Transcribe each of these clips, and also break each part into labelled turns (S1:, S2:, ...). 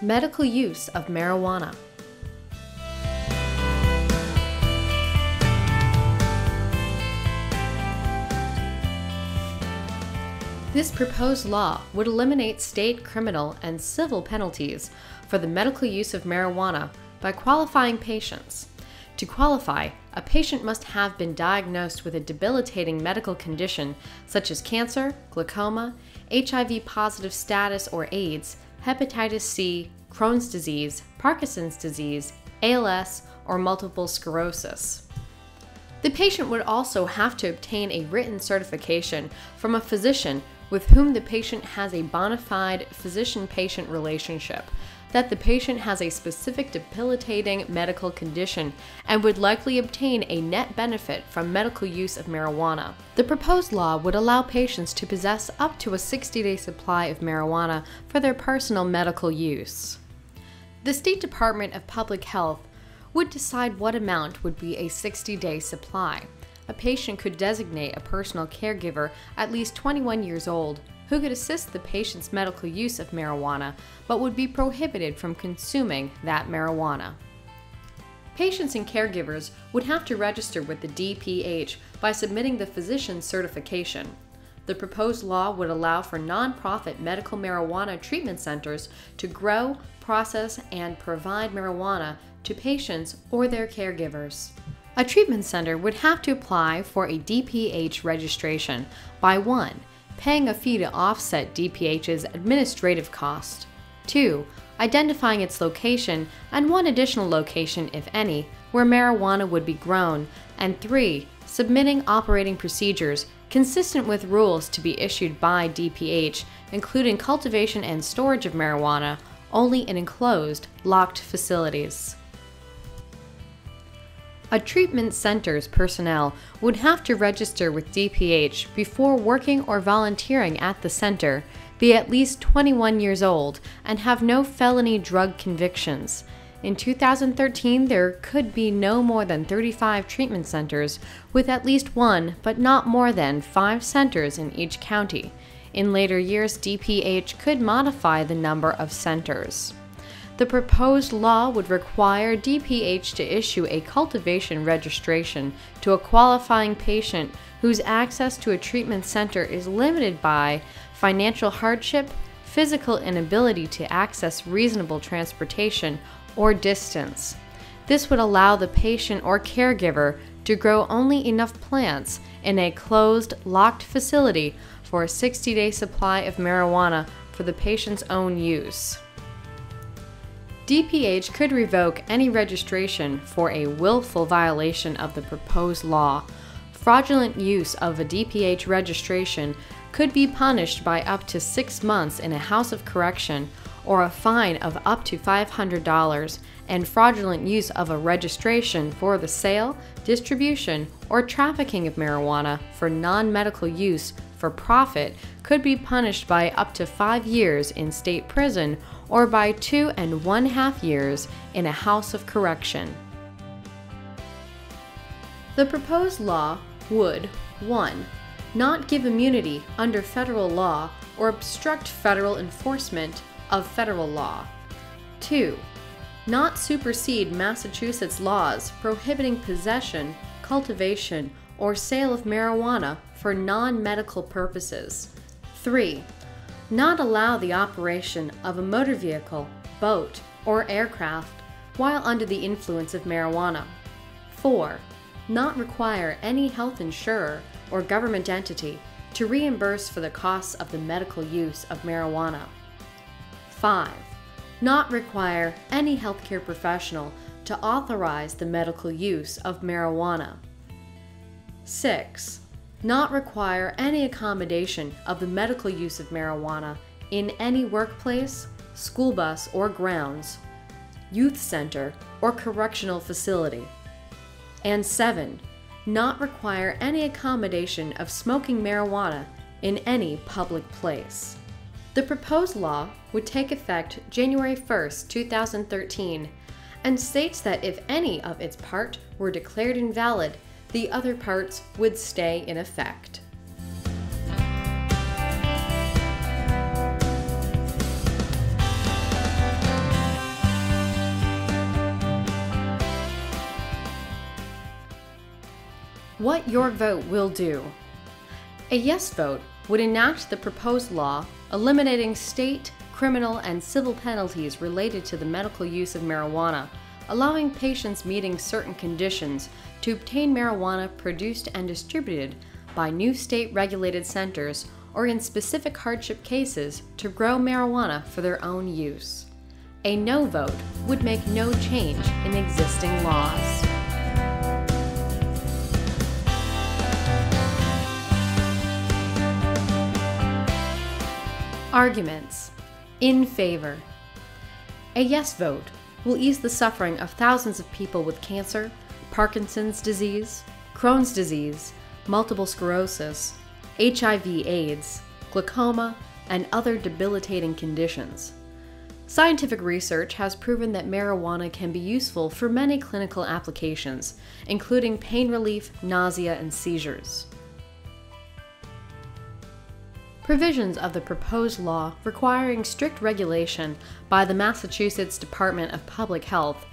S1: Medical use of marijuana. This proposed law would eliminate state criminal and civil penalties for the medical use of marijuana by qualifying patients. To qualify, a patient must have been diagnosed with a debilitating medical condition such as cancer, glaucoma, HIV-positive status or AIDS, hepatitis C, Crohn's disease, Parkinson's disease, ALS, or multiple sclerosis. The patient would also have to obtain a written certification from a physician with whom the patient has a bona fide physician-patient relationship, that the patient has a specific debilitating medical condition and would likely obtain a net benefit from medical use of marijuana. The proposed law would allow patients to possess up to a 60-day supply of marijuana for their personal medical use. The State Department of Public Health would decide what amount would be a 60-day supply. A patient could designate a personal caregiver at least 21 years old who could assist the patient's medical use of marijuana but would be prohibited from consuming that marijuana. Patients and caregivers would have to register with the DPH by submitting the physician's certification. The proposed law would allow for nonprofit medical marijuana treatment centers to grow, process, and provide marijuana to patients or their caregivers. A treatment center would have to apply for a DPH registration by 1. Paying a fee to offset DPH's administrative cost, 2. Identifying its location and one additional location, if any, where marijuana would be grown, and 3. Submitting operating procedures consistent with rules to be issued by DPH, including cultivation and storage of marijuana only in enclosed, locked facilities. A treatment center's personnel would have to register with DPH before working or volunteering at the center, be at least 21 years old, and have no felony drug convictions. In 2013, there could be no more than 35 treatment centers, with at least 1 but not more than 5 centers in each county. In later years, DPH could modify the number of centers. The proposed law would require DPH to issue a cultivation registration to a qualifying patient whose access to a treatment center is limited by financial hardship, physical inability to access reasonable transportation, or distance. This would allow the patient or caregiver to grow only enough plants in a closed, locked facility for a 60-day supply of marijuana for the patient's own use. DPH could revoke any registration for a willful violation of the proposed law. Fraudulent use of a DPH registration could be punished by up to 6 months in a house of correction or a fine of up to $500, and fraudulent use of a registration for the sale, distribution, or trafficking of marijuana for non-medical use for profit could be punished by up to 5 years in state prison or by 2 1/2 years in a house of correction. The proposed law would 1. Not give immunity under federal law or obstruct federal enforcement of federal law. 2. Not supersede Massachusetts laws prohibiting possession, cultivation, or sale of marijuana for non-medical purposes. 3. Not allow the operation of a motor vehicle, boat, or aircraft while under the influence of marijuana. 4. Not require any health insurer or government entity to reimburse for the costs of the medical use of marijuana. 5. Not require any healthcare professional to authorize the medical use of marijuana. 6. Not require any accommodation of the medical use of marijuana in any workplace, school bus or grounds, youth center, or correctional facility. And 7. Not require any accommodation of smoking marijuana in any public place. The proposed law would take effect January 1st, 2013, and states that if any of its part were declared invalid, the other parts would stay in effect. What your vote will do. A yes vote would enact the proposed law eliminating state, criminal, and civil penalties related to the medical use of marijuana, allowing patients meeting certain conditions to obtain marijuana produced and distributed by new state-regulated centers or in specific hardship cases to grow marijuana for their own use. A no vote would make no change in existing laws. Arguments. In favor. A yes vote will ease the suffering of thousands of people with cancer, Parkinson's disease, Crohn's disease, multiple sclerosis, HIV/AIDS, glaucoma, and other debilitating conditions. Scientific research has proven that marijuana can be useful for many clinical applications, including pain relief, nausea, and seizures. Provisions of the proposed law requiring strict regulation by the Massachusetts Department of Public Health,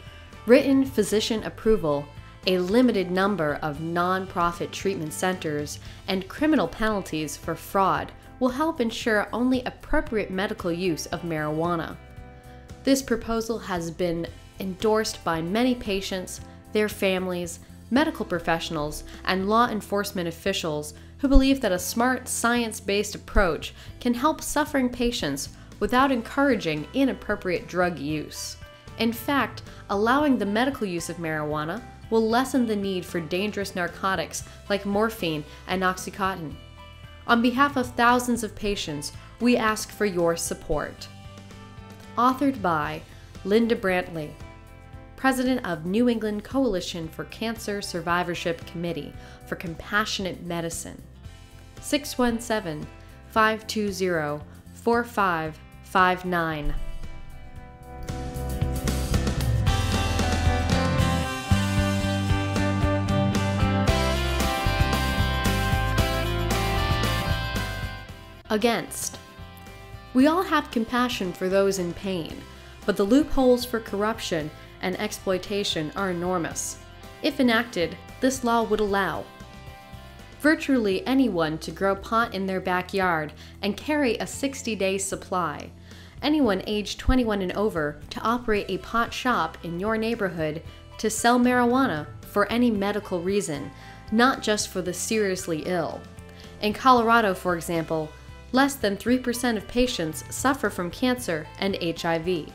S1: written physician approval, a limited number of non-profit treatment centers, and criminal penalties for fraud will help ensure only appropriate medical use of marijuana. This proposal has been endorsed by many patients, their families, medical professionals, and law enforcement officials who believe that a smart, science-based approach can help suffering patients without encouraging inappropriate drug use. In fact, allowing the medical use of marijuana will lessen the need for dangerous narcotics like morphine and Oxycontin. On behalf of thousands of patients, we ask for your support. Authored by Linda Brantley, President of New England Coalition for Cancer Survivorship Committee for Compassionate Medicine. 617-520-4559. Against. We all have compassion for those in pain, but the loopholes for corruption and exploitation are enormous. If enacted, this law would allow virtually anyone to grow pot in their backyard and carry a 60-day supply, anyone aged 21 and over to operate a pot shop in your neighborhood to sell marijuana for any medical reason, not just for the seriously ill. In Colorado, for example, less than 3% of patients suffer from cancer and HIV.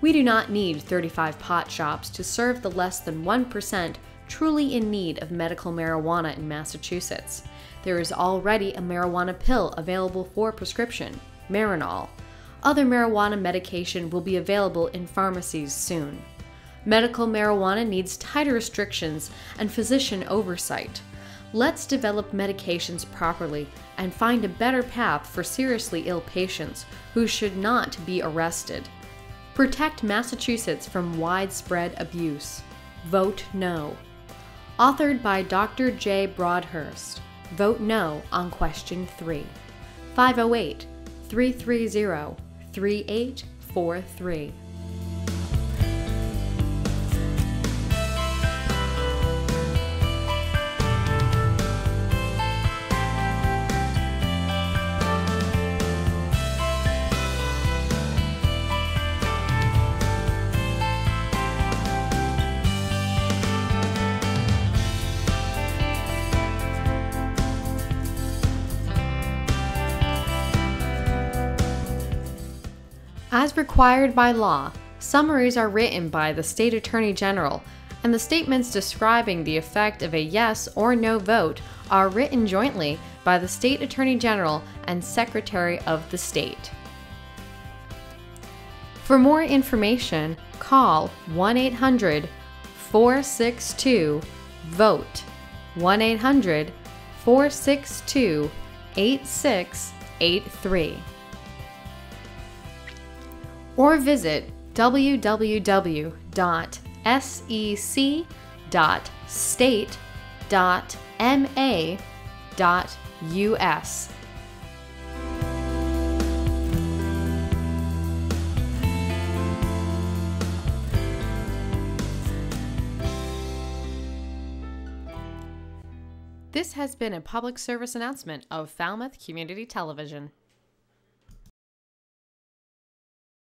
S1: We do not need 35 pot shops to serve the less than 1% truly in need of medical marijuana in Massachusetts. There is already a marijuana pill available for prescription, Marinol. Other marijuana medication will be available in pharmacies soon. Medical marijuana needs tighter restrictions and physician oversight. Let's develop medications properly and find a better path for seriously ill patients who should not be arrested. Protect Massachusetts from widespread abuse. Vote no. Authored by Dr. J. Broadhurst. Vote no on question 3. 508-330-3843. As required by law, summaries are written by the State Attorney General, and the statements describing the effect of a yes or no vote are written jointly by the State Attorney General and Secretary of the State. For more information, call 1-800-462-VOTE, 1-800-462-8683. Or visit www.sec.ma.us. This has been a public service announcement of Falmouth Community Television.